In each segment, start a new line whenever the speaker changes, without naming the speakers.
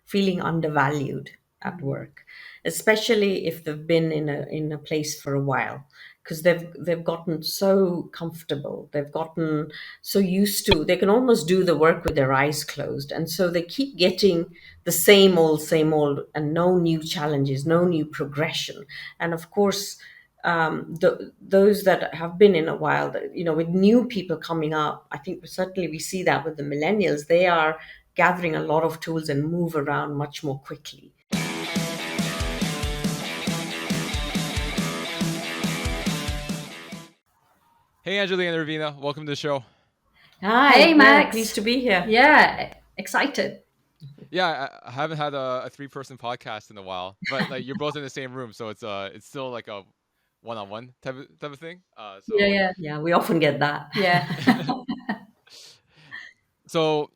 feeling undervalued at work, especially if they've been in a place for a while, because they've gotten so comfortable, they've gotten so used to, they can almost do the work with their eyes closed, and so they keep getting the same old, and no new challenges, no new progression. And of course, those that have been in a while, with new people coming up, I think certainly we see that with the millennials. They are gathering a lot of tools and move around much more quickly.
Hey, Anjali and Urvina, welcome to the show.
Hi,
Hey, Max.
pleased to be here.
Yeah, excited.
Yeah, I haven't had a three-person podcast in a while, but like you're both in the same room, so it's still like a one-on-one type of thing.
Yeah, yeah,
Yeah, we often get that.
yeah.
So,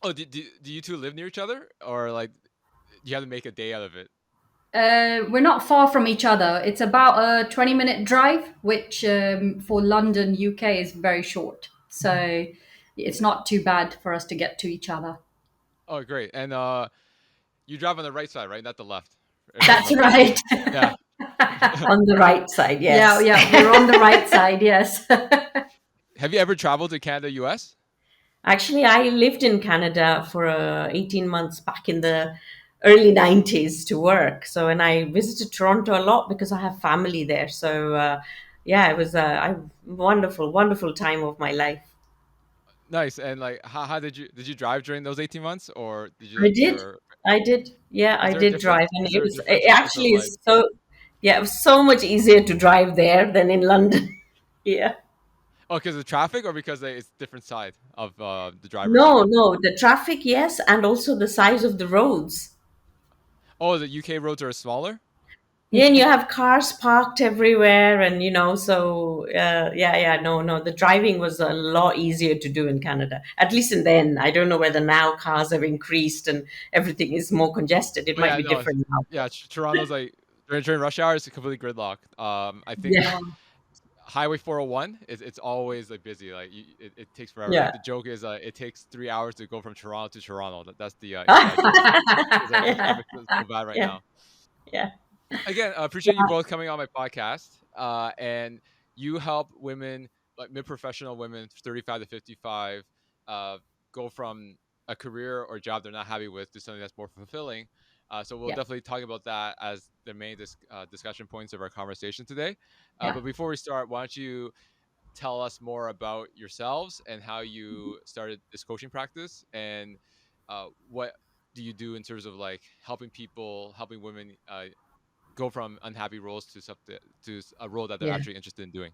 oh, do you two live near each other, or like you have to make a day out of it?
We're not far from each other. It's about a 20-minute drive, which for London, UK is very short. So it's not too bad for us to get to each other.
Oh, great. And you drive on the right side, right? Not the left, if I
That's
remember.
right.
Yeah.
On the right side, yes.
Yeah, yeah, we're on the right side, yes.
Have you ever traveled to Canada, US?
Actually, I lived in Canada for 18 months back in the early 90s to work. So, and I visited Toronto a lot because I have family there. So, yeah, it was a wonderful, wonderful time of my life.
Nice. And like, how did you drive during those 18 months, or did you
I
let
did.
your?
I did. Yeah,
Is
I
there a
did drive.
difference?
And
Is there a
it
difference in terms
actually
of like?
is so, yeah, it was so much easier to drive there than in London. Yeah.
Oh, because of traffic, or because it's different side of the driver's seat?
No, the traffic, yes, and also the size of the roads.
Oh, the UK roads are smaller.
Yeah, and you have cars parked everywhere, and so yeah, no, the driving was a lot easier to do in Canada. At least in then, I don't know whether now cars have increased and everything is more congested. It
Oh
might
yeah,
be
no,
different now.
yeah. Toronto's like during rush hour is completely gridlocked. I think
Yeah,
Yeah.
Highway 401 is it's always like busy. Like it takes forever.
yeah,
Like the joke is, it takes 3 hours to go from Toronto to Toronto. That's the inside joke. Because like the
yeah,
traffic is so bad right
yeah,
now.
yeah,
Again, I appreciate you both coming on my podcast. And you help women, like mid-professional women, 35 to 55, uh, go from a career or job they're not happy with to something that's more fulfilling. So we'll
yeah,
definitely talk about that as the main discussion points of our conversation today.
yeah.
But before we start, why don't you tell us more about yourselves and how you started this coaching practice, and what do you do in terms of like helping women go from unhappy roles to something to a role that they're
Yeah.
actually interested in doing.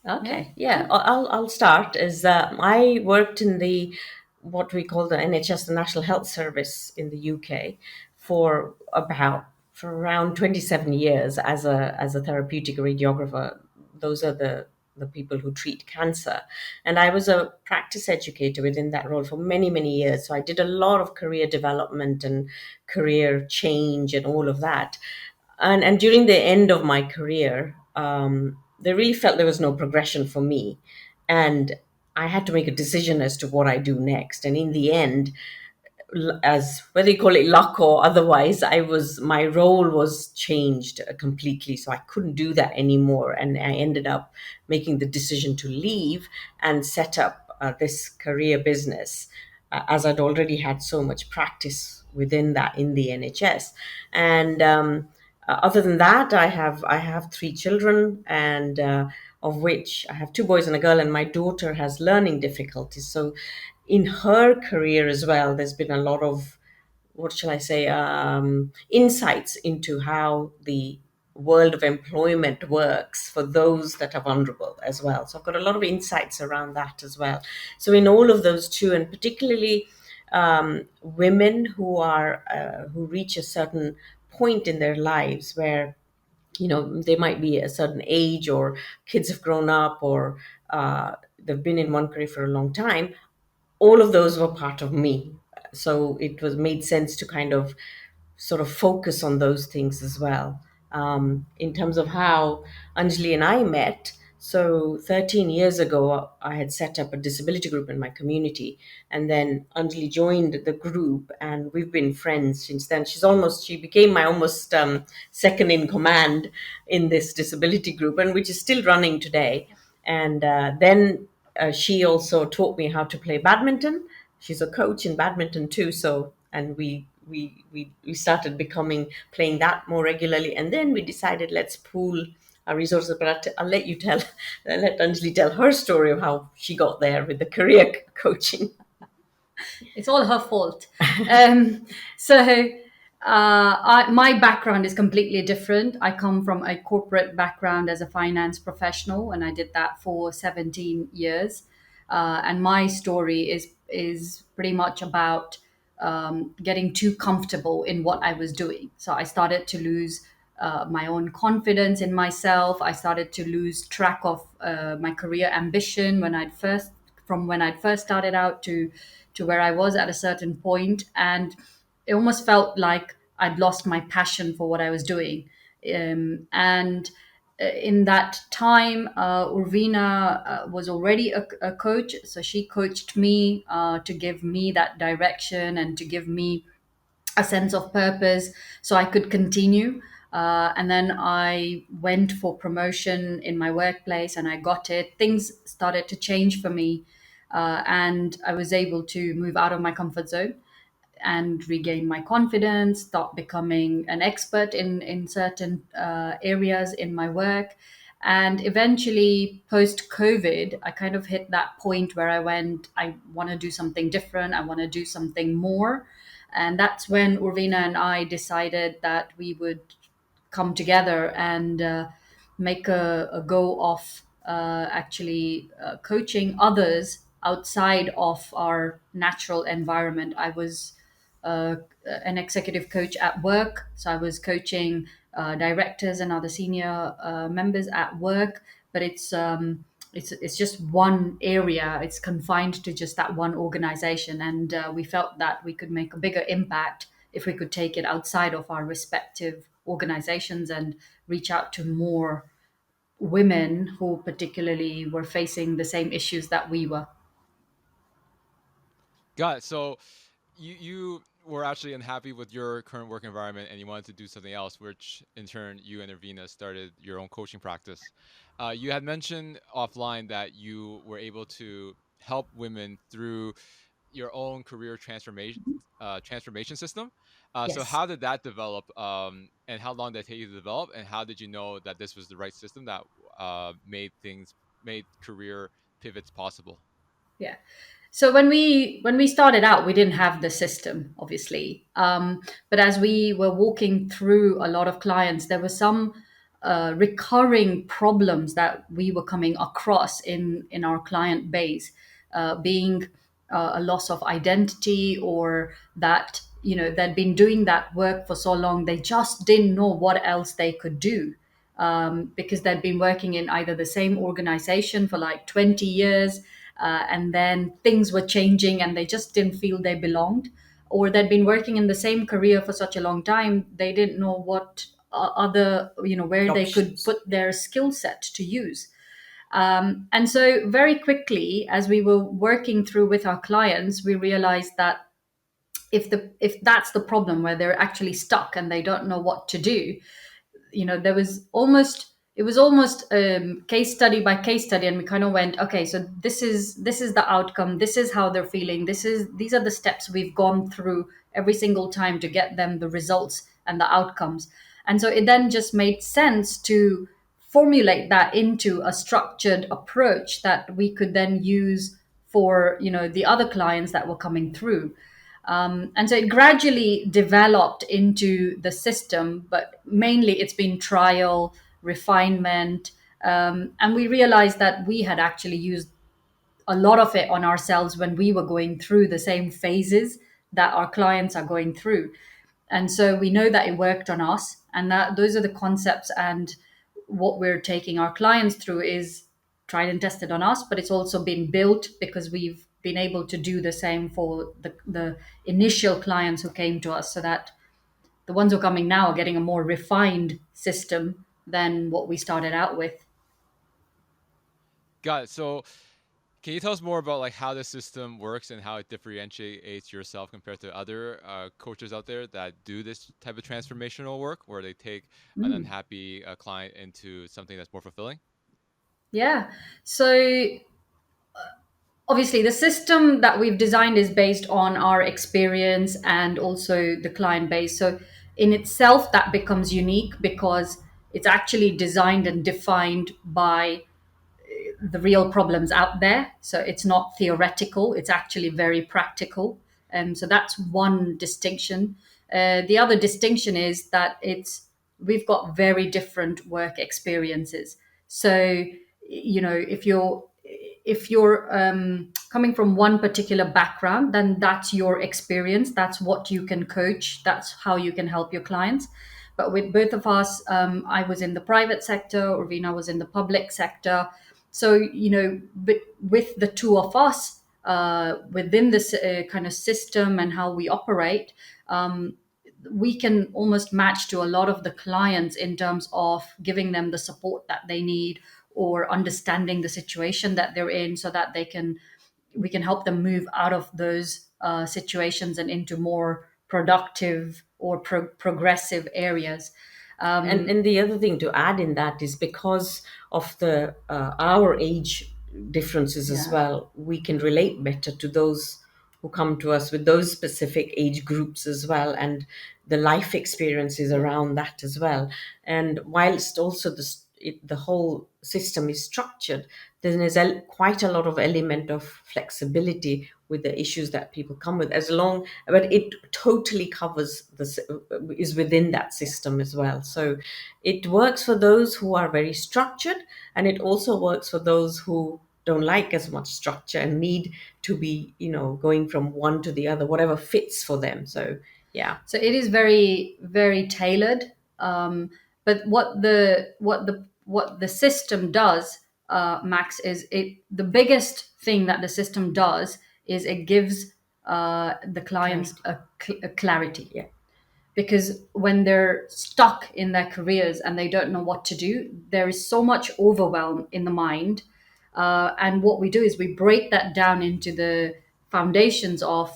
Yeah,
Okay, yeah,
cool.
I'll start. Is I worked in the what we call the NHS, the National Health Service in the UK, for around 27 years as a therapeutic radiographer. Those are the people who treat cancer, and I was a practice educator within that role for many years. So I did a lot of career development and career change and all of that. And during the end of my career, they really felt there was no progression for me, and I had to make a decision as to what I do next. And in the end, as whether you call it luck or otherwise, my role was changed completely, so I couldn't do that anymore, and I ended up making the decision to leave and set up this career business, as I'd already had so much practice within that in the NHS. And other than that, I have three children, and of which I have two boys and a girl, and my daughter has learning difficulties. So in her career as well, there's been a lot of, what shall I say, insights into how the world of employment works for those that are vulnerable as well. So I've got a lot of insights around that as well. So in all of those two, and particularly women who reach a certain point in their lives where they might be a certain age, or kids have grown up, or they've been in one career for a long time, all of those were part of me. So it was made sense to kind of sort of focus on those things as well. In terms of how Anjali and I met, So 13 years ago, I had set up a disability group in my community, and then Anjali joined the group, and we've been friends since then. She became my almost second in command in this disability group, and which is still running today. And then she also taught me how to play badminton. She's a coach in badminton too. So, and we started becoming playing that more regularly. And then we decided, let's pool our resources. But I'll let you tell, I'll let Anjali tell her story of how she got there with the career coaching.
It's all her fault. My background is completely different. I come from a corporate background as a finance professional, and I did that for 17 years. And my story is pretty much about getting too comfortable in what I was doing. So I started to lose my own confidence in myself. I started to lose track of my career ambition when I'd first started out to where I was at a certain point, and it almost felt like I'd lost my passion for what I was doing. And in that time, Urvina was already a coach, so she coached me to give me that direction and to give me a sense of purpose so I could continue. And then I went for promotion in my workplace and I got it. Things started to change for me. And I was able to move out of my comfort zone and regain my confidence, start becoming an expert in certain areas in my work. And eventually, post COVID, I kind of hit that point where I went, I want to do something different, I want to do something more. And that's when Urvina and I decided that we would come together and make a go of actually coaching others outside of our natural environment. I was uh, an executive coach at work, so I was coaching directors and other senior members at work. But it's just one area. It's confined to just that one organization, and we felt that we could make a bigger impact if we could take it outside of our respective organizations and reach out to more women who particularly were facing the same issues that we were.
Got it. So you were actually unhappy with your current work environment and you wanted to do something else, which in turn you and Irvina started your own coaching practice. You had mentioned offline that you were able to help women through your own career transformation system. So
Yes.
how did that develop, and how long did it take you to develop, and how did you know that this was the right system that made career pivots possible?
Yeah. So when we started out, we didn't have the system, obviously. But as we were walking through a lot of clients, there were some recurring problems that we were coming across in our client base, being a loss of identity, or that they'd been doing that work for so long they just didn't know what else they could do, because they'd been working in either the same organization for like 20 years, and then things were changing and they just didn't feel they belonged, or they'd been working in the same career for such a long time they didn't know what other, where they could
Options.
put their skill set to use. And so very quickly, as we were working through with our clients, we realized that if that's the problem, where they're actually stuck and they don't know what to do, there was almost it was almost case study by case study, and we kind of went, okay, so this is the outcome, this is how they're feeling, these are the steps we've gone through every single time to get them the results and the outcomes. And so it then just made sense to formulate that into a structured approach that we could then use for the other clients that were coming through. And so it gradually developed into the system, but mainly it's been trial, refinement. And we realized that we had actually used a lot of it on ourselves when we were going through the same phases that our clients are going through. And so we know that it worked on us, and that those are the concepts, and what we're taking our clients through is tried and tested on us, but it's also been built because we've been able to do the same for the initial clients who came to us, so that the ones who are coming now are getting a more refined system than what we started out with.
Got it. So can you tell us more about like how the system works and how it differentiates yourself compared to other coaches out there that do this type of transformational work, where they take an
Mm.
unhappy client into something that's more fulfilling?
Yeah. So obviously, the system that we've designed is based on our experience and also the client base. So in itself, that becomes unique because it's actually designed and defined by the real problems out there. So it's not theoretical, it's actually very practical. So that's one distinction. The other distinction is that we've got very different work experiences. So, if you're coming from one particular background, then that's your experience. That's what you can coach. That's how you can help your clients. But with both of us, I was in the private sector, Urvina was in the public sector. So, but with the two of us within this kind of system and how we operate, we can almost match to a lot of the clients in terms of giving them the support that they need or understanding the situation that they're in so that we can help them move out of those situations and into more productive or progressive areas.
And the other thing to add in that is because of the our age differences as
Yeah.
well, we can relate better to those who come to us with those specific age groups as well, and the life experiences
Yeah.
around that as well. And whilst also the whole system is structured, then there's quite a lot of element of flexibility with the issues that people come with, as long, but it totally covers is within that system as well. So it works for those who are very structured, and it also works for those who don't like as much structure and need to be, going from one to the other, whatever fits for them. So yeah.
So it is very, very tailored. But what the system does, Max, is the biggest thing that the system does is it gives the clients
Clarity.
a clarity.
Yeah.
Because when they're stuck in their careers and they don't know what to do, there is so much overwhelm in the mind. And what we do is we break that down into the foundations of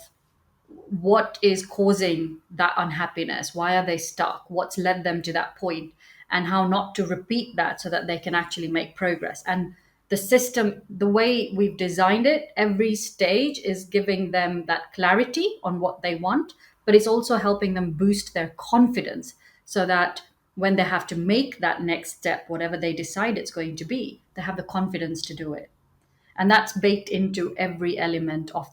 what is causing that unhappiness, why are they stuck, what's led them to that point, and how not to repeat that so that they can actually make progress. And the system, the way we've designed it, every stage is giving them that clarity on what they want, but it's also helping them boost their confidence so that when they have to make that next step, whatever they decide it's going to be, they have the confidence to do it. And that's baked into every element of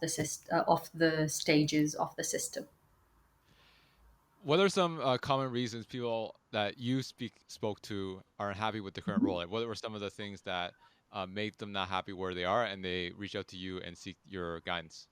of the stages of the system.
What are some common reasons people that you spoke to are unhappy with the current role? Like, what were some of the things that make them not happy where they are, and they reach out to you and seek your guidance?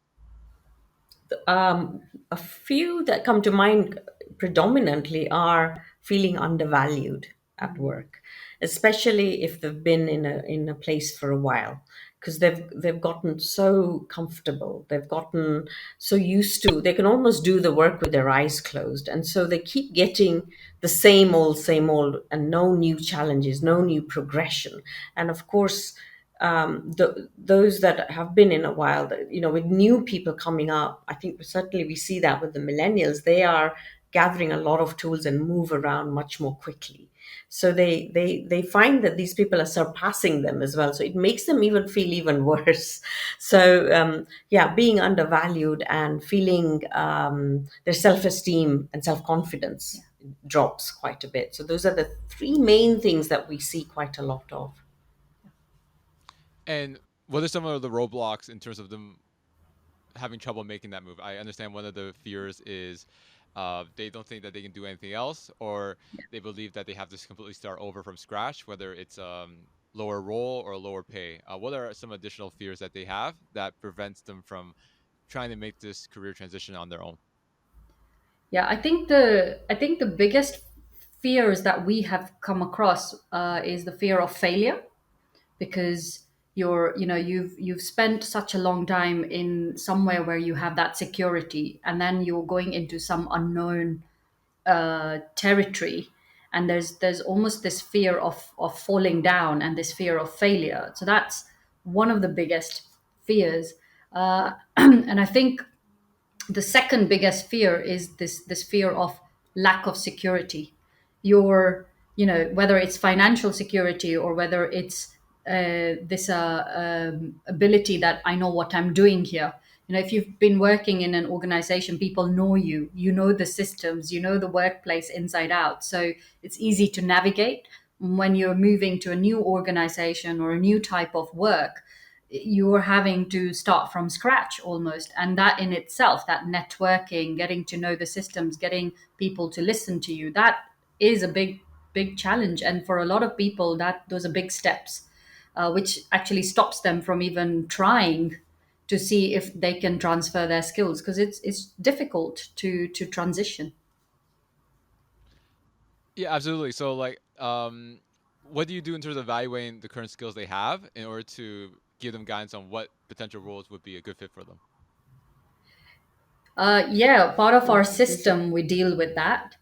A few that come to mind predominantly are feeling undervalued at work, especially if they've been in a place for a while, because they've gotten so comfortable, they've gotten so used to, they can almost do the work with their eyes closed, and so they keep getting the same old, and no new challenges, no new progression. And of course, those that have been in a while, with new people coming up, I think certainly we see that with the millennials. They are gathering a lot of tools and move around much more quickly. So they find that these people are surpassing them as well. So it makes them even feel even worse. So yeah, being undervalued and feeling their self-esteem and self-confidence drops quite a bit. So those are the three main things that we see quite a lot of.
And what are some of the roadblocks in terms of them having trouble making that move? I understand one of the fears is they don't think that they can do anything else, or they believe that they have to completely start over from scratch, whether it's lower role or lower pay. What are some additional fears that they have that prevents them from trying to make this career transition on their own?
Yeah, I think the biggest fears that we have come across is the fear of failure, because you've spent such a long time in somewhere where you have that security, and then you're going into some unknown territory, and there's almost this fear of falling down and this fear of failure. So that's one of the biggest fears. And I think the second biggest fear is this fear of lack of security. Your, whether it's financial security or whether it's this ability that I know what I'm doing here. If you've been working in an organization, people know you, you know the systems, you know the workplace inside out, so it's easy to navigate. When you're moving to a new organization or a new type of work, you're having to start from scratch almost, and that in itself, that networking, getting to know the systems, getting people to listen to you, that is a big challenge. And for a lot of people, that those are big steps, which actually stops them from even trying to see if they can transfer their skills, because it's difficult to transition.
Yeah, absolutely. So like, what do you do in terms of evaluating the current skills they have in order to give them guidance on what potential roles would be a good fit for them?
Yeah, part of our system, we deal with that,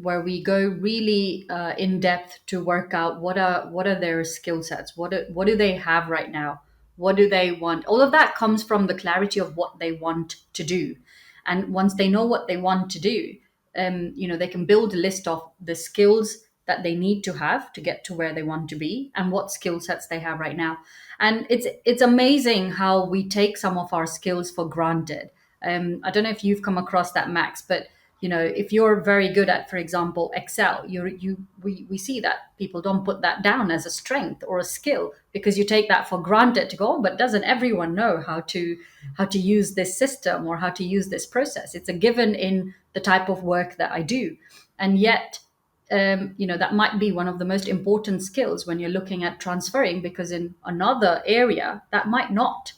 where we go really in depth to work out what are their skill sets, what do they have right now, what do they want. All of that comes from the clarity of what they want to do, and once they know what they want to do, they can build a list of the skills that they need to have to get to where they want to be and what skill sets they have right now. And it's amazing how we take some of our skills for granted. I don't know if you've come across that, Max, but if you're very good at, for example, Excel, we see that people don't put that down as a strength or a skill because you take that for granted to go, "Oh, but doesn't everyone know how to use this system or how to use this process? It's a given in the type of work that I do." And yet, that might be one of the most important skills when you're looking at transferring, because in another area that might not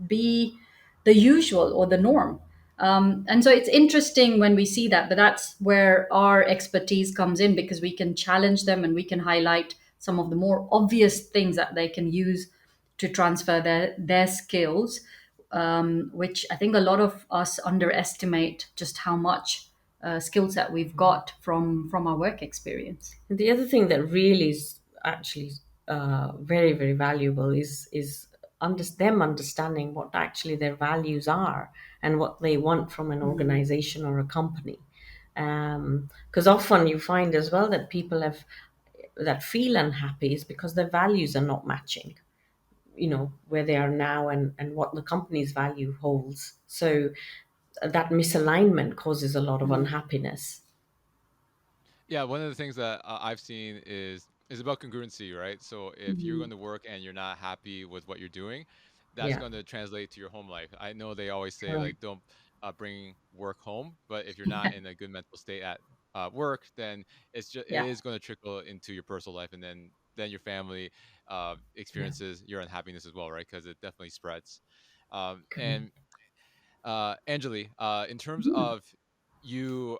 be the usual or the norm. And so it's interesting when we see that, but that's where our expertise comes in, because we can challenge them and we can highlight some of the more obvious things that they can use to transfer their skills, which I think a lot of us underestimate just how much skill set we've got from our work experience.
And the other thing that really is actually very, very valuable is them understanding what actually their values are and what they want from an organization or a company. Because often you find as well that people that feel unhappy is because their values are not matching, where they are now and what the company's value holds. So that misalignment causes a lot of unhappiness.
Yeah, one of the things that I've seen is about congruency, right? So if you're going to work and you're not happy with what you're doing, that's
Yeah,
going to translate to your home life. I know they always say
correct.
like don't bring work home, but if you're not in a good mental state at work, then it
Yeah,
is going to trickle into your personal life, and then your family
yeah,
experiences your unhappiness as well, right? Because it definitely spreads.
correct.
And Anjali, in terms of you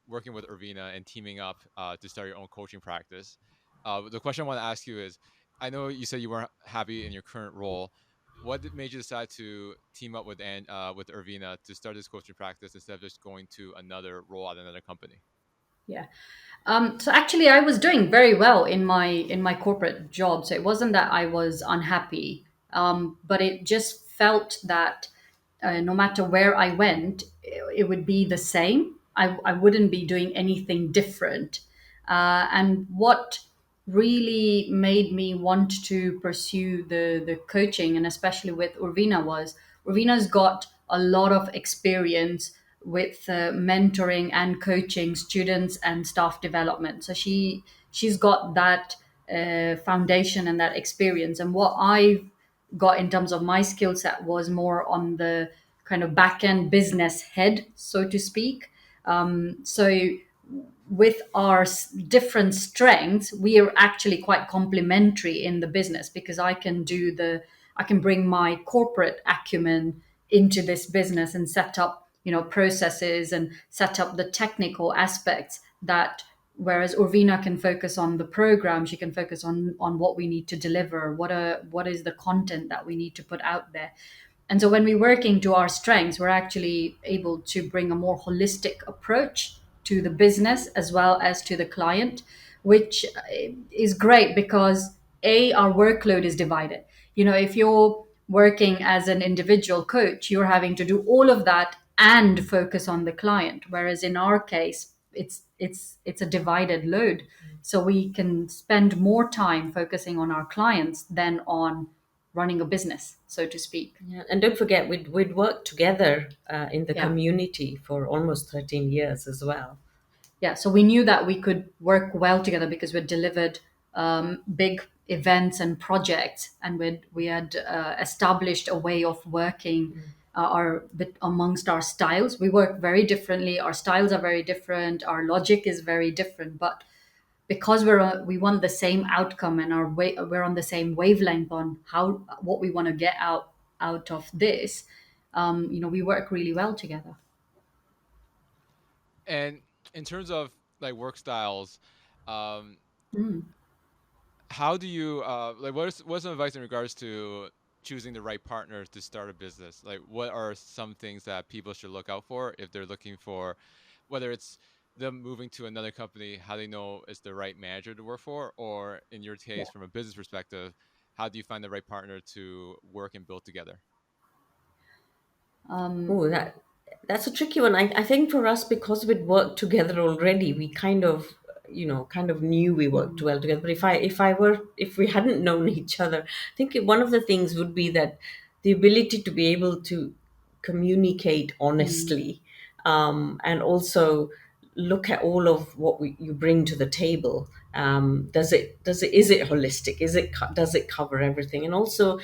working with Urvina and teaming up to start your own coaching practice, the question I want to ask you is, I know you said you weren't happy in your current role. What made you decide to team up with Urvina to start this coaching practice instead of just going to another role at another company?
Yeah. So actually, I was doing very well in my corporate job. So it wasn't that I was unhappy, but it just felt that no matter where I went, it would be the same. I wouldn't be doing anything different. And what really made me want to pursue the coaching, and especially with Urvina, was Urvina's got a lot of experience with mentoring and coaching students and staff development. So she's got that foundation and that experience. And what I've got in terms of my skill set was more on the kind of back end business head, so to speak. So with our different strengths, we are actually quite complementary in the business, because I can bring my corporate acumen into this business and set up processes and set up the technical aspects, that whereas Urvina can focus on the program, she can focus on what we need to deliver, what is the content that we need to put out there. And so when we're working to our strengths, we're actually able to bring a more holistic approach to the business as well as to the client, which is great because our workload is divided. If you're working as an individual coach, you're having to do all of that and focus on the client. Whereas in our case, it's a divided load. So we can spend more time focusing on our clients than on running a business, so to speak.
Yeah. And don't forget, we'd worked together in the
Yeah.
community for almost 13 years as well.
Yeah, so we knew that we could work well together because we delivered big events and projects, and we had established a way of working our bit amongst our styles. We work very differently. Our styles are very different. Our logic is very different, but because we want the same outcome, and we're on the same wavelength on how what we want to get out of this. We work really well together.
And in terms of like work styles, um,
Mm.
how do you like what's some advice in regards to choosing the right partner to start a business? Like what are some things that people should look out for if they're looking for, whether it's them moving to another company, how they know it's the right manager to work for, or in your
Yeah.
case from a business perspective, how do you find the right partner to work and build together?
Um,
Oh, that's a tricky one. I think for us, because we'd worked together already, we kind of knew we worked well together. But if we hadn't known each other, I think one of the things would be that the ability to be able to communicate
mm,
honestly, and also look at all of what you bring to the table. Does it is it holistic? Does it cover everything? And also,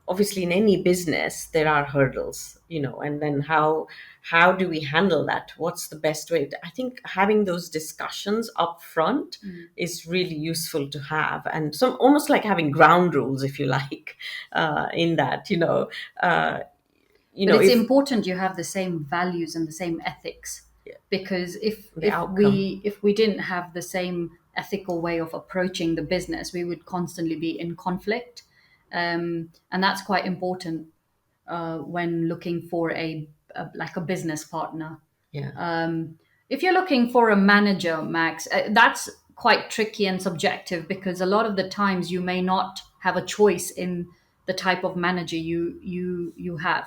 obviously in any business there are hurdles, and then how do we handle that? What's the best way? I think having those discussions up front
mm.
is really useful to have, and some almost like having ground rules, if you like, in that, uh,
But it's
if
important you have the same values and the same ethics, because if
the
if
outcome.
we if we didn't have the same ethical way of approaching the business, we would constantly be in conflict, and that's quite important when looking for like a business partner.
Yeah.
If you're looking for a manager, Max, that's quite tricky and subjective, because a lot of the times you may not have a choice in the type of manager you have.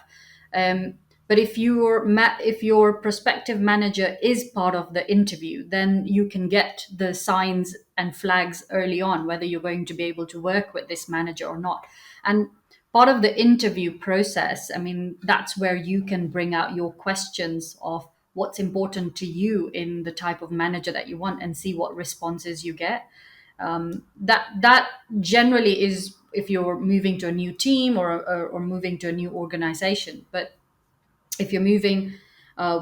Um, but if your prospective manager is part of the interview, then you can get the signs and flags early on whether you're going to be able to work with this manager or not. And part of the interview process, I mean, that's where you can bring out your questions of what's important to you in the type of manager that you want, and see what responses you get. That generally is if you're moving to a new team, or moving to a new organization. But if you're moving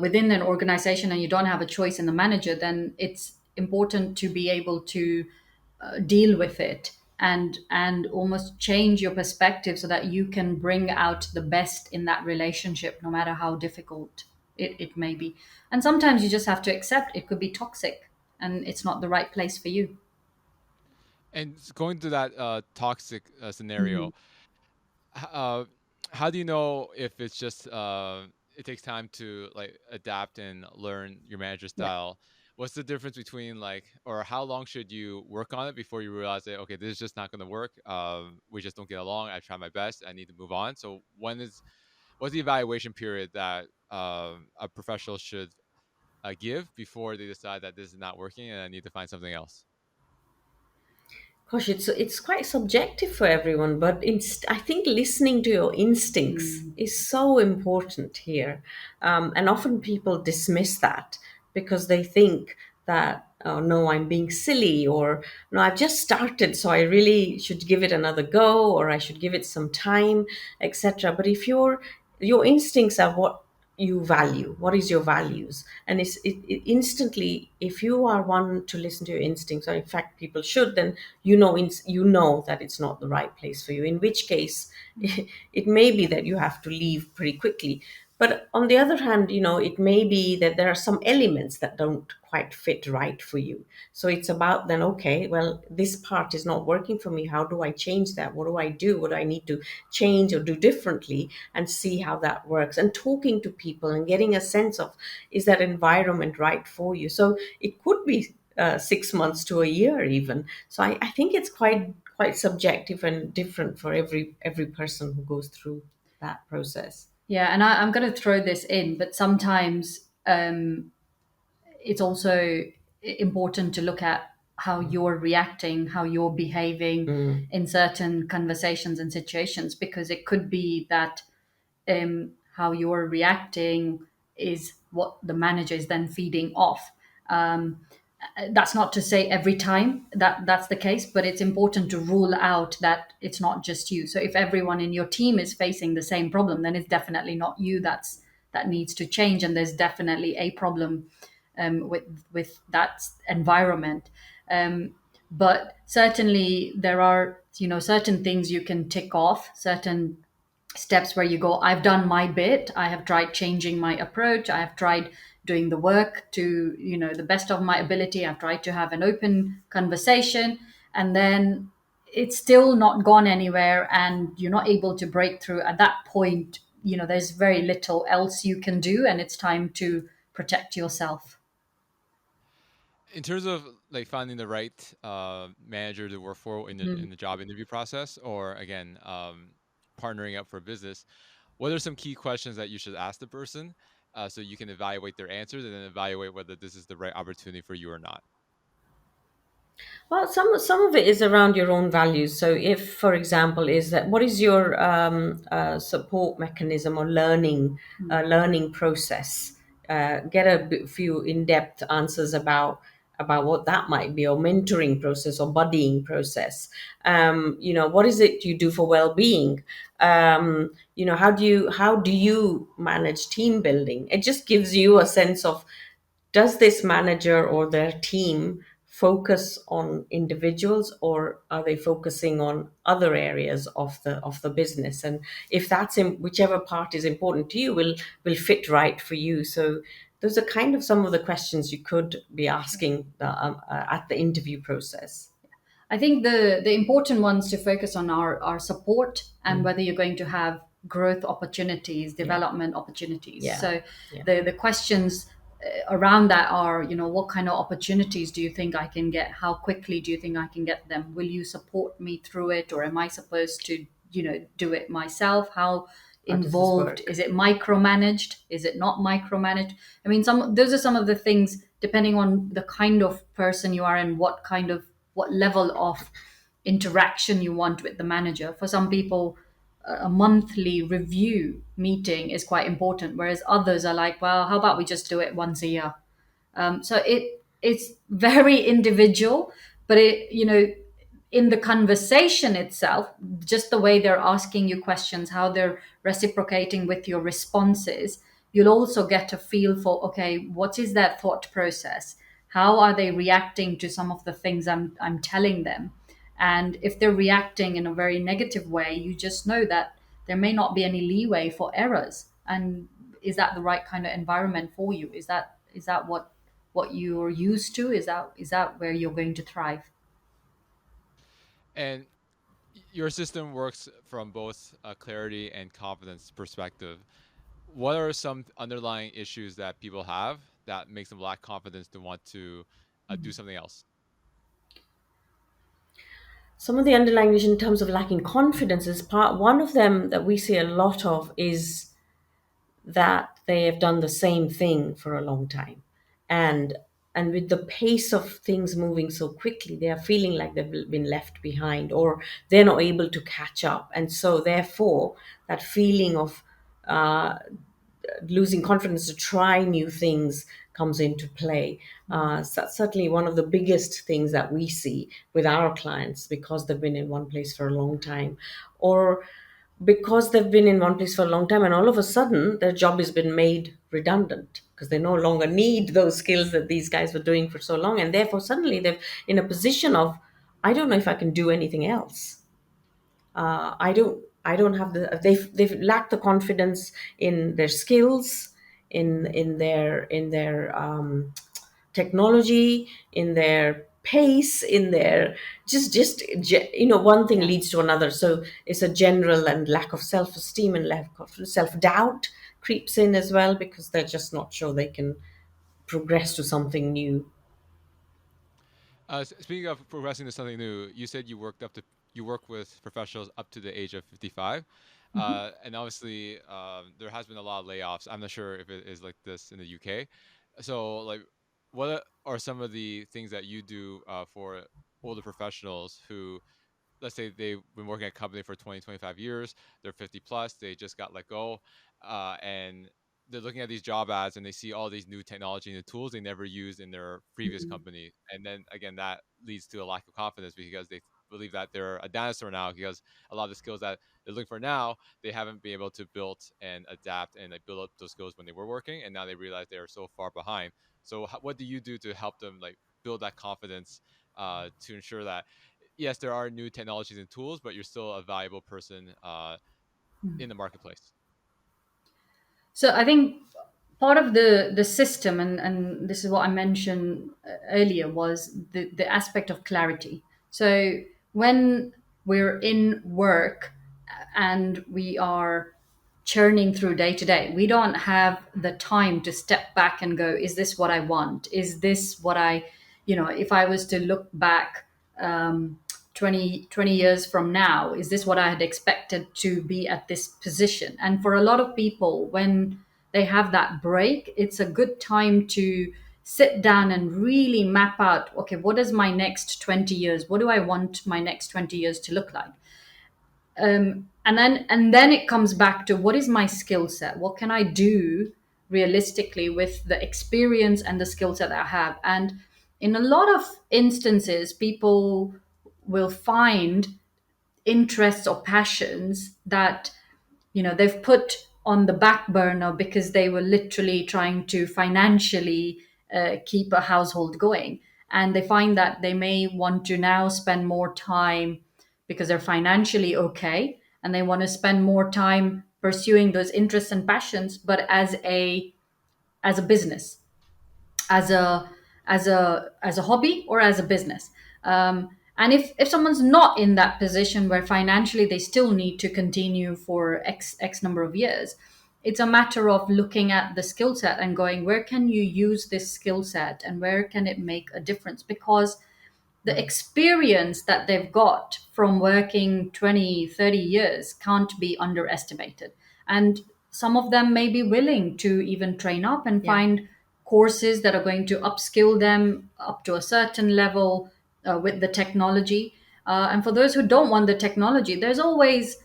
within an organization and you don't have a choice in the manager, then it's important to be able to deal with it, and almost change your perspective so that you can bring out the best in that relationship, no matter how difficult it may be. And sometimes you just have to accept it could be toxic and it's not the right place for you.
And going to that toxic
Mm.
scenario, uh, how do you know if it's just it takes time to like adapt and learn your manager
Yeah.
style? What's the difference between like, or how long should you work on it before you realize that okay, this is just not going to work? We just don't get along. I try my best. I need to move on. So what's the evaluation period that a professional should give before they decide that this is not working and I need to find something else?
Gosh, it's quite subjective for everyone, but I think listening to your instincts
Mm.
is so important here. And often people dismiss that because they think that, oh no, I'm being silly, or no, I've just started, so I really should give it another go, or I should give it some time, etc. But if your instincts are what you value, what is your values, and it instantly, if you are one to listen to your instincts, or in fact people should, then you know that it's not the right place for you, in which case it may be that you have to leave pretty quickly. But on the other hand, it may be that there are some elements that don't quite fit right for you. So it's about then, okay, well, this part is not working for me. How do I change that? What do I do? What do I need to change or do differently? And see how that works. And talking to people and getting a sense of, is that environment right for you? So it could be 6 months to a year even. So I think it's quite subjective and different for every person who goes through that process.
Yeah, and I'm going to throw this in, but sometimes it's also important to look at how you're reacting, how you're behaving
Mm.
in certain conversations and situations, because it could be that how you're reacting is what the manager is then feeding off. Um, that's not to say every time that that's the case, but it's important to rule out that it's not just you. So if everyone in your team is facing the same problem, then it's definitely not you that needs to change, and there's definitely a problem with that environment. But certainly there are, certain things you can tick off, certain steps where you go, I've done my bit, I have tried changing my approach, I have tried doing the work to, the best of my ability, I've tried to have an open conversation, and then it's still not gone anywhere and you're not able to break through. At that point, there's very little else you can do, and it's time to protect yourself.
In terms of like finding the right manager to work for in
Mm.
the job interview process, or again, partnering up for a business, what are some key questions that you should ask the person, so you can evaluate their answers and then evaluate whether this is the right opportunity for you or not?
Well, some of it is around your own values. So, if, for example, is that what is your support mechanism or learning process? Get a few in-depth answers about what that might be, or mentoring process, or buddying process. What is it you do for well-being? How do you manage team building? It just gives you a sense of, does this manager or their team focus on individuals, or are they focusing on other areas of the business? And if that's in whichever part is important to you, will fit right for you. So those are kind of some of the questions you could be asking at the interview process.
I think the important ones to focus on are support, and whether you're going to have growth opportunities,
Yeah,
development opportunities.
yeah,
So
yeah.
the questions around that are, what kind of opportunities do you think I can get? How quickly do you think I can get them? Will you support me through it, or am I supposed to, do it myself? How
How does this
involved
work?
is it? Micromanaged? Is it not micromanaged? I mean, some those are some of the things, depending on the kind of person you are and what level of interaction you want with the manager. For some people, a monthly review meeting is quite important, whereas others are like, well, how about we just do it once a year? So it's very individual, but in the conversation itself, just the way they're asking you questions, how they're reciprocating with your responses, you'll also get a feel for, okay, what is their thought process? How are they reacting to some of the things I'm telling them? And if they're reacting in a very negative way, you just know that there may not be any leeway for errors. And is that the right kind of environment for you? Is that what you're used to? Is that where you're going to thrive?
And your system works from both a clarity and confidence perspective. What are some underlying issues that people have that makes them lack confidence to want to do something else?
Some of the underlying issues in terms of lacking confidence is part one of them that we see a lot of is that they have done the same thing for a long time, and with the pace of things moving so quickly, they are feeling like they've been left behind, or they're not able to catch up, and so therefore that feeling of uh, losing confidence to try new things comes into play. So that's certainly one of the biggest things that we see with our clients, because they've been in one place for a long time, or because they've been in one place for a long time and all of a sudden their job has been made redundant because they no longer need those skills that these guys were doing for so long, and therefore suddenly they're in a position of, I don't know if I can do anything else. I don't have the, they've lacked the confidence in their skills, in their technology, in their pace, in their one thing
Yeah.
leads to another. So it's a general and lack of self-esteem, and lack of self-doubt creeps in as well, because they're just not sure they can progress to something new.
Speaking of progressing to something new, you said you worked up to you work with professionals up to the age of 55.
Mhm.
And obviously, there has been a lot of layoffs. I'm not sure if it is like this in the UK. So, like, what are some of the things that you do for older professionals who, let's say they've been working at a company for 20, 25 years, they're 50 plus, they just got let go, and they're looking at these job ads and they see all these new technology and the tools they never used in their previous
Mhm.
company. And then again, that leads to a lack of confidence because they believe that they're a dinosaur now, because a lot of the skills that they're looking for now, they haven't been able to build and adapt and like build up those skills when they were working. And now they realize they're so far behind. So what do you do to help them like build that confidence to ensure that yes, there are new technologies and tools, but you're still a valuable person in the marketplace.
So I think part of the system, and this is what I mentioned earlier, was the aspect of clarity. So when we're in work and we are churning through day to day, we don't have the time to step back and go, is this what I want? Is this what I, if I was to look back, um, 20 years from now, is this what I had expected to be at this position? And for a lot of people, when they have that break, it's a good time to sit down and really map out, okay, what is my next 20 years? What do I want my next 20 years to look like? And then it comes back to, what is my skill set? What can I do realistically with the experience and the skill set that I have? And in a lot of instances, people will find interests or passions that they've put on the back burner because they were literally trying to financially keep a household going, and they find that they may want to now spend more time because they're financially okay, and they want to spend more time pursuing those interests and passions, but as a business, as a hobby, or as a business. And if someone's not in that position where financially they still need to continue for x number of years, it's a matter of looking at the skill set and going, where can you use this skill set and where can it make a difference? Because the experience that they've got from working 20, 30 years can't be underestimated. And some of them may be willing to even train up and
Yeah.
find courses that are going to upskill them up to a certain level with the technology. And for those who don't want the technology, there's always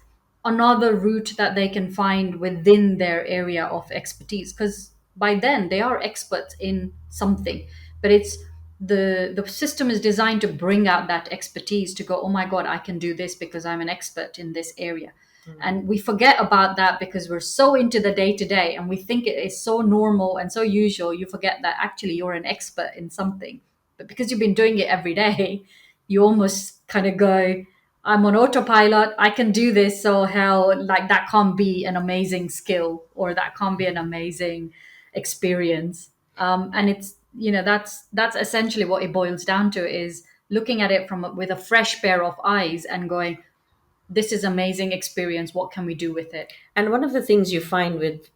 another route that they can find within their area of expertise, because by then they are experts in something. But it's the system is designed to bring out that expertise, to go, oh my god, I can do this because I'm an expert in this area. And we forget about that because we're so into the day to day, and we think it is so normal and so usual. You forget that actually you're an expert in something, but because you've been doing it every day, you almost kind of go, I'm on autopilot, I can do this, so hell, like, that can't be an amazing skill, or that can't be an amazing experience. And it's, that's essentially what it boils down to, is looking at it with a fresh pair of eyes and going, this is amazing experience, what can we do with it?
And one of the things you find with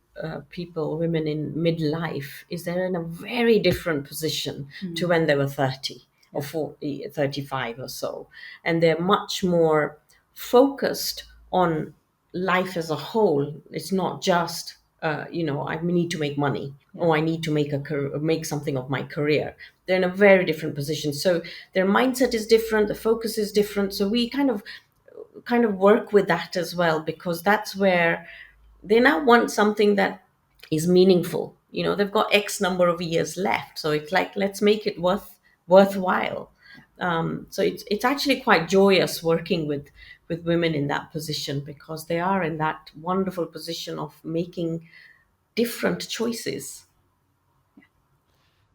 people, women in midlife, is they're in a very different position to when they were 30 or 40, 35 or so. And they're much more focused on life as a whole. It's not just, I need to make money, or I need to make something of my career. They're in a very different position. So their mindset is different, the focus is different. So we kind of work with that as well, because that's where they now want something that is meaningful. They've got X number of years left, so it's like, let's make it worthwhile. So it's actually quite joyous working with women in that position, because they are in that wonderful position of making different choices.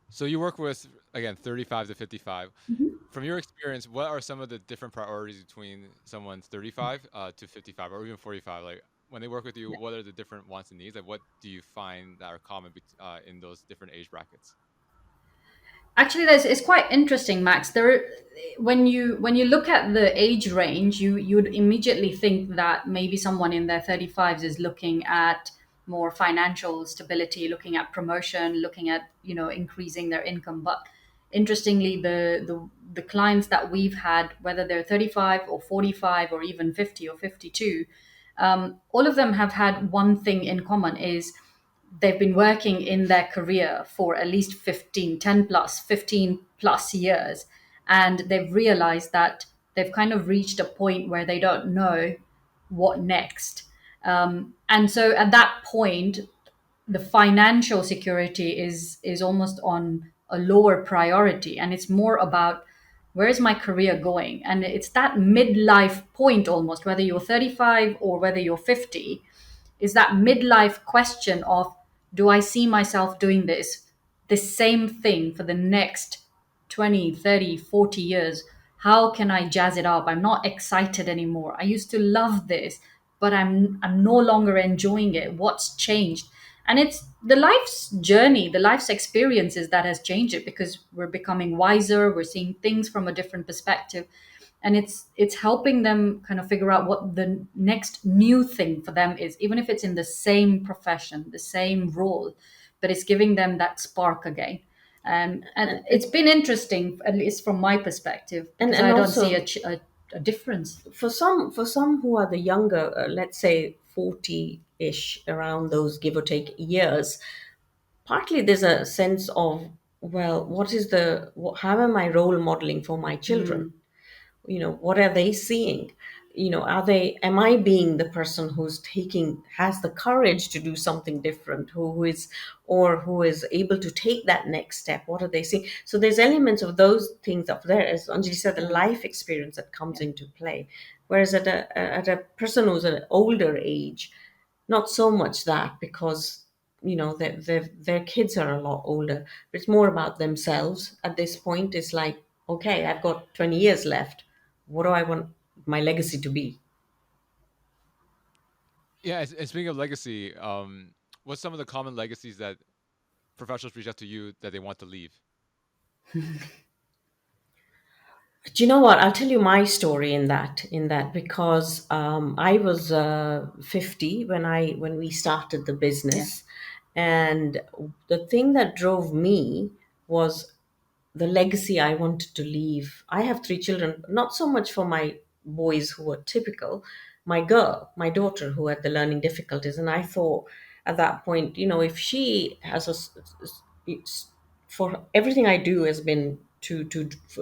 So you work with again 35 to 55. From your experience, what are some of the different priorities between someone's 35 to 55 or even 45? Like when they work with you, what are the different wants and needs? Like what do you find that are common in those different age brackets?
Actually, it's quite interesting, Max. When you look at the age range, you'd immediately think that maybe someone in their 35s is looking at more financial stability, looking at promotion, looking at increasing their income. But interestingly, the clients that we've had, whether they're 35 or 45 or even 50 or 52, all of them have had one thing in common: is they've been working in their career for at least 15, 10 plus 15 plus years, and they've realized that they've kind of reached a point where they don't know what next. And so at that point, the financial security is almost on a lower priority, and it's more about where is my career going. And it's that midlife point, almost, whether you're 35 or whether you're 50, is that midlife question of, do I see myself doing this same thing for the next 20, 30, 40 years? How can I jazz it up? I'm not excited anymore. I used to love this, but I'm no longer enjoying it. What's changed? And it's the life's journey, the life's experiences that has changed it, because we're becoming wiser, we're seeing things from a different perspective, and it's helping them kind of figure out what the next new thing for them is, even if it's in the same profession, the same role, but it's giving them that spark again. And
and
it's been interesting, at least from my perspective, because
and
I don't see
also
a difference.
for some who are the younger, let's say 40-ish, around those give or take years, partly there's a sense of, well, how am I role modeling for my children?
Mm,
What are they seeing? Am I being the person has the courage to do something different, who is able to take that next step? What are they seeing? So there's elements of those things up there, as Anjali said, the
mm,
life experience that comes
yeah.
into play. Whereas at a person who's an older age, not so much that, because their kids are a lot older, but it's more about themselves at this point. It's like, okay, I've got 20 years left. What do I want my legacy to be?
Yeah, and speaking of legacy, what's some of the common legacies that professionals reach out to you that they want to leave?
Do you know what? I'll tell you my story in that because I was 50 when we started the
Yeah.
business, and the thing that drove me was the legacy I wanted to leave. I have three children, not so much for my boys who were typical, my daughter who had the learning difficulties. And I thought at that point, if she has for everything I do has been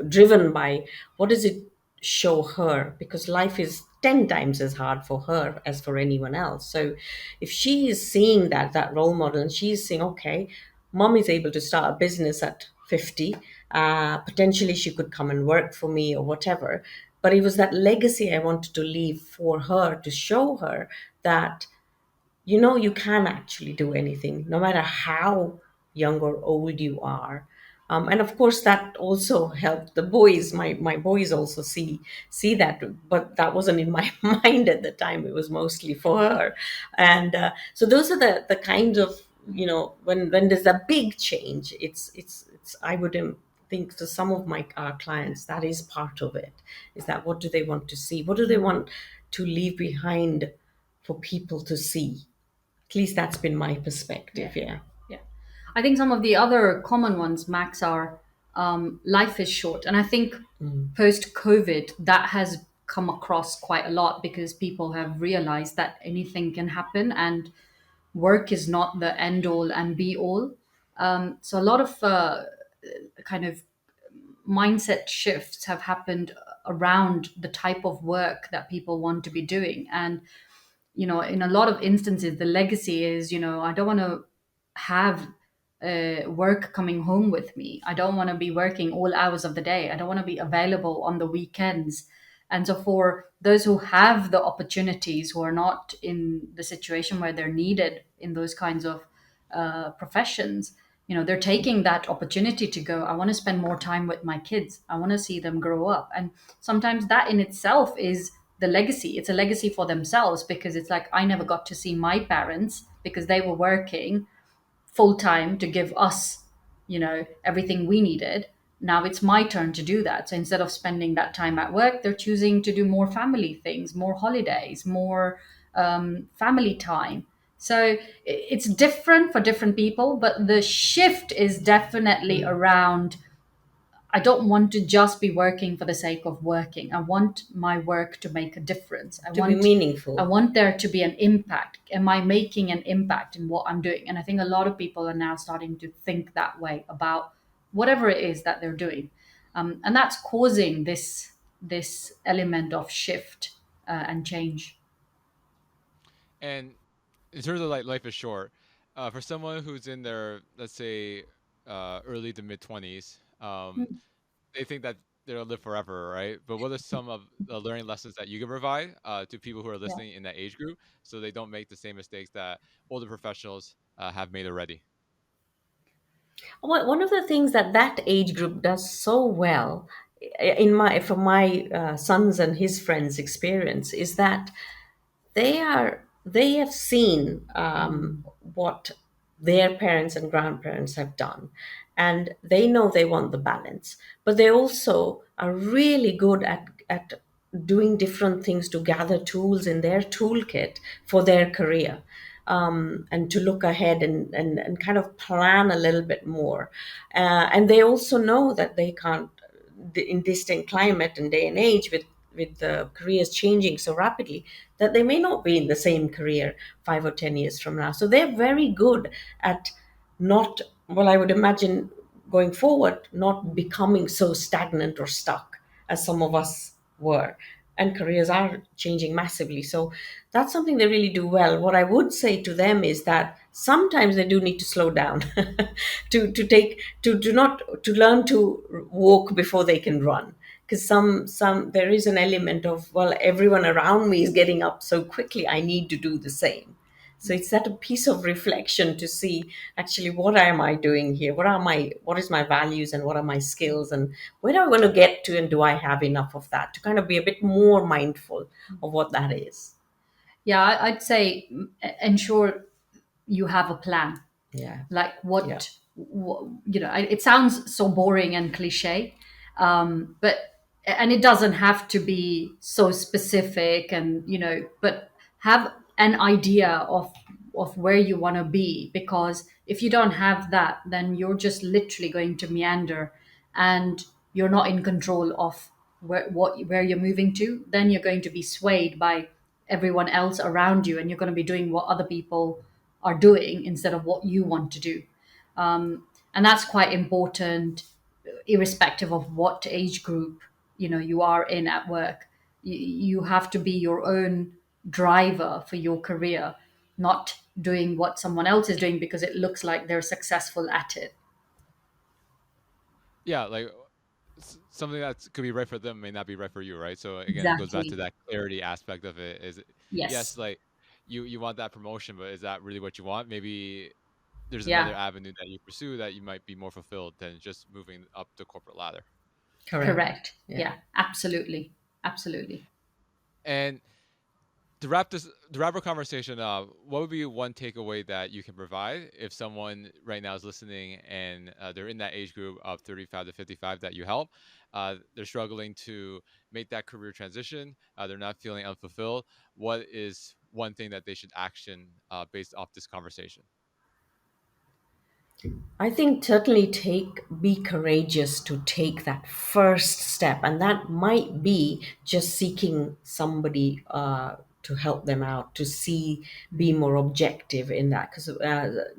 driven by what does it show her, because life is 10 times as hard for her as for anyone else. So if she is seeing that role model, and she's saying, okay, mom is able to start a business at 50, potentially she could come and work for me or whatever. But it was that legacy I wanted to leave for her, to show her that you can actually do anything, no matter how young or old you are. And of course, that also helped the boys. My boys also see that, but that wasn't in my mind at the time. It was mostly for her. And so those are the kinds of, when there's a big change, it's I would think to some of my clients, that is part of it. Is that, what do they want to see? What do they want to leave behind for people to see? At least that's been my
Yeah.
perspective. Yeah.
Yeah. I think some of the other common ones, Max, are life is short. And I think post COVID, that has come across quite a lot, because people have realized that anything can happen, and work is not the end all and be all. So a lot of kind of mindset shifts have happened around the type of work that people want to be doing. And in a lot of instances, the legacy is, I don't want to have work coming home with me. I don't want to be working all hours of the day. I don't want to be available on the weekends. And so, for those who have the opportunities, who are not in the situation where they're needed in those kinds of professions, they're taking that opportunity to go, I want to spend more time with my kids. I want to see them grow up. And sometimes that in itself is the legacy. It's a legacy for themselves, because it's like, I never got to see my parents because they were working full time to give us, everything we needed. Now it's my turn to do that. So instead of spending that time at work, they're choosing to do more family things, more holidays, more family time. So it's different for different people, but the shift is definitely around I don't want to just be working for the sake of working. I want my work to make a difference.
To be
I
meaningful.
want there to be an impact. Am I making an impact in what I'm doing? And I think a lot of people are now starting to think that way about whatever it is that they're doing, and that's causing this element of shift and change.
And in terms of like life is short, for someone who's in their, let's say, early to mid 20s, they think that they'll live forever, right? But what are some of the learning lessons that you can provide to people who are
Yeah.
listening in that age group so they don't make the same mistakes that older professionals have made already?
One of the things that that age group does so well, in my from my son's and his friends' experience, is that they have seen what their parents and grandparents have done, and they know they want the balance, but they also are really good at doing different things to gather tools in their toolkit for their career, and to look ahead and kind of plan a little bit more, and they also know that they can't, in distant climate and day and age, with the careers changing so rapidly, that they may not be in the same career 5 or 10 years from now. So they're very good at not, well, I would imagine going forward, not becoming so stagnant or stuck as some of us were. And careers are changing massively. So that's something they really do well. What I would say to them is that sometimes they do need to slow down to not to learn to walk before they can run, because some there is an element of, well, everyone around me is getting up so quickly, I need to do the same. So it's that a piece of reflection to see, actually, what am I doing here, what is my values and what are my skills, and where do I want to get to, and do I have enough of that, to kind of be a bit more mindful of what that is.
Yeah, I'd say ensure you have a plan.
Yeah.
Like
Yeah.
it sounds so boring and cliche, but and it doesn't have to be so specific, and but have an idea of where you want to be, because if you don't have that, then you're just literally going to meander, and you're not in control of where you're moving to. Then you're going to be swayed by everyone else around you, and you're going to be doing what other people are doing instead of what you want to do. And that's quite important, irrespective of what age group you are in at work. You have to be your own driver for your career, not doing what someone else is doing because it looks like they're successful at it.
Yeah, like something that could be right for them may not be right for you, right? So again, it goes back to
Exactly.
that clarity aspect of it. Is yes,
Yes.
like you want that promotion, but is that really what you want? Maybe there's another
Yeah.
avenue that you pursue that you might be more fulfilled than just moving up the corporate ladder.
Correct.
Correct.
Yeah.
Yeah. Absolutely. Absolutely.
And to wrap our conversation up, what would be one takeaway that you can provide if someone right now is listening and they're in that age group of 35 to 55 that you help? They're struggling to make that career transition. They're not feeling unfulfilled. What is one thing that they should action based off this conversation?
I think certainly be courageous to take that first step, and that might be just seeking somebody to help them out, to see, be more objective in that,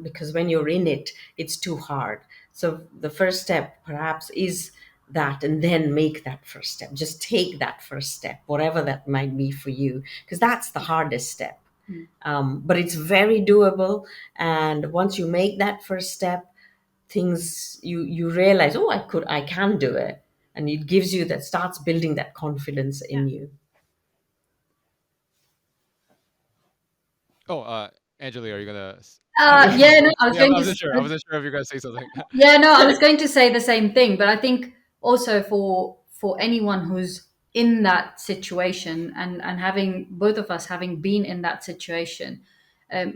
because when you're in it, it's too hard. So the first step perhaps is that, and then make that first step. Just take that first step, whatever that might be for you, because that's the hardest step. But it's very doable, and once you make that first step, things, you realize, oh, I can do it, and it gives you that, starts building that confidence
Yeah.
in you.
Oh, Anjali, are you gonna add
Yeah,
anything?
no, I was
Yeah,
going
I
to.
wasn't sure. I wasn't sure if you're gonna say something.
Yeah, no, I was going to say the same thing, but I think also for anyone who's in that situation, and having both of us having been in that situation,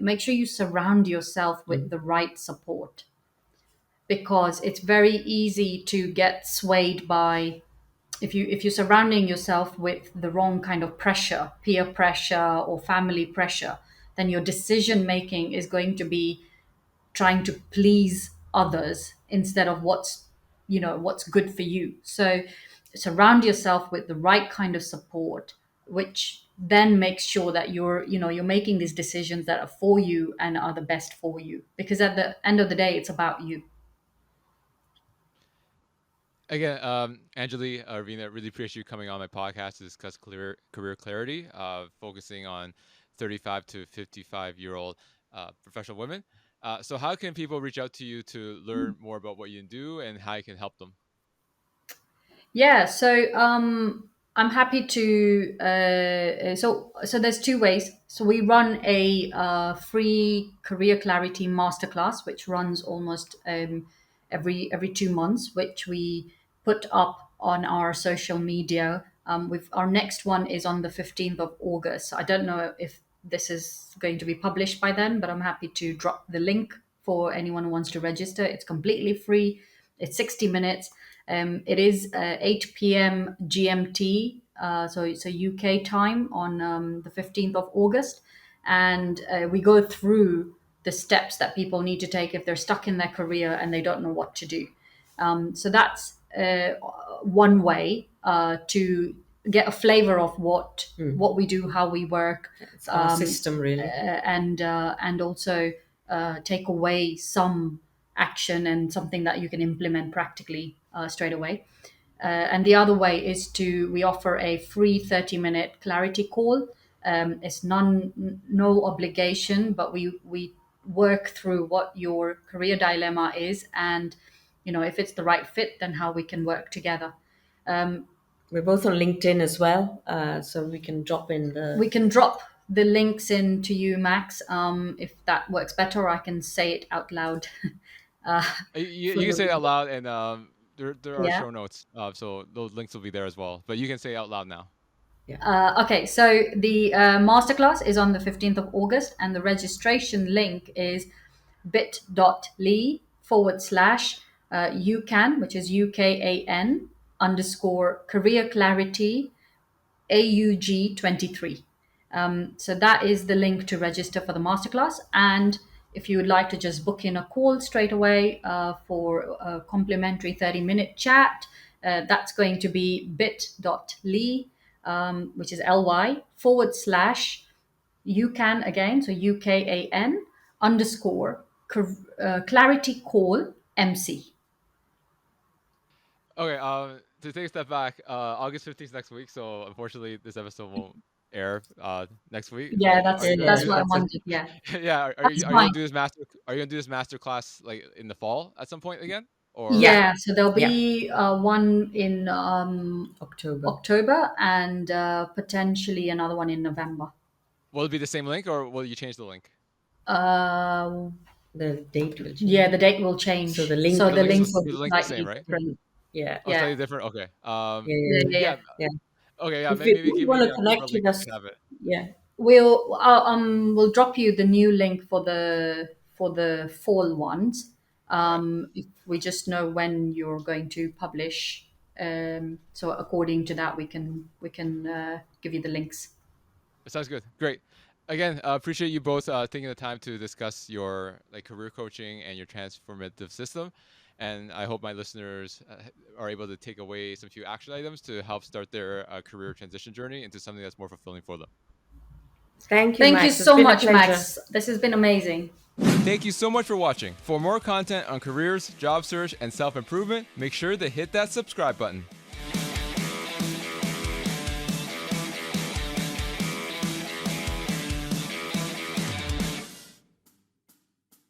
make sure you surround yourself with
Mm.
the right support, because it's very easy to get swayed by, if you're surrounding yourself with the wrong kind of pressure, peer pressure or family pressure, then your decision making is going to be trying to please others instead of what's what's good for you. So surround yourself with the right kind of support, which then makes sure that you're making these decisions that are for you and are the best for you, because at the end of the day, it's about you.
Again, Anjali, Urvina, really appreciate you coming on my podcast to discuss career clarity, focusing on 35 to 55-year-old professional women. So, how can people reach out to you to learn more about what you do and how you can help them?
Yeah, so I'm happy to. So there's two ways. So we run a free career clarity masterclass, which runs almost every 2 months, which we put up on our social media. With our next one is on the 15th of August. I don't know if this is going to be published by then, but I'm happy to drop the link for anyone who wants to register. It's completely free. It's 60 minutes. It is 8 p.m. GMT, so it's a UK time on the 15th of August. And we go through the steps that people need to take if they're stuck in their career and they don't know what to do. So that's one way to get a flavor of what we do, how we work.
It's our system, really.
And also take away some action and something that you can implement practically straight away. And the other way is we offer a free 30-minute clarity call. It's no obligation, but we work through what your career dilemma is, and if it's the right fit, then how we can work together.
We're both on LinkedIn as well, so we can drop
We can drop the links in to you, Max, if that works better, or I can say it out loud.
You can say it out loud, and there are
Yeah.
show notes, so those links will be there as well. But you can say it out loud now.
Okay, so the masterclass is on the 15th of August, and the registration link is bit.ly/, UCAN, which is UKAN _ career clarity AUG 23. So that is the link to register for the masterclass. And if you would like to just book in a call straight away for a complimentary 30-minute chat, that's going to be bit.ly, which is ly / UCAN again, so UKAN _ clarity call MC.
Okay, to take a step back, August 15th next week. So unfortunately, this episode won't air next week.
Yeah,
Are you gonna
that's
do?
what I wanted. Yeah,
Yeah,
that's
are you
fine.
gonna do this Are you gonna do this master class like in the fall at some point again? Or
Yeah.
Yeah, so there'll
Yeah.
be one in
October.
October and potentially another one in November.
will it be the same link, or will you change the link?
Uh,
The date will change.
yeah, the date will change.
So the link.
So the link will
The
be
link's the same,
slightly
right?
different.
Yeah.
Oh,
Yeah.
slightly different. Okay.
Yeah.
Yeah, yeah,
Yeah.
yeah.
Yeah.
Okay. Yeah.
If you
Maybe give
want
me
to
a
connect
link
with us,
to have it.
yeah.
We'll drop you the new link for the fall ones. If we just know when you're going to publish, so according to that, we can give you the links.
It sounds good. Great. Again, appreciate you both taking the time to discuss your like career coaching and your transformative system. And I hope my listeners are able to take away some few action items to help start their career transition journey into something that's more fulfilling for them.
Thank you,
Thank you
Max. It's
so
been a
much,
pleasure.
Max. This has been amazing.
Thank you so much for watching. For more content on careers, job search, and self improvement, make sure to hit that subscribe button.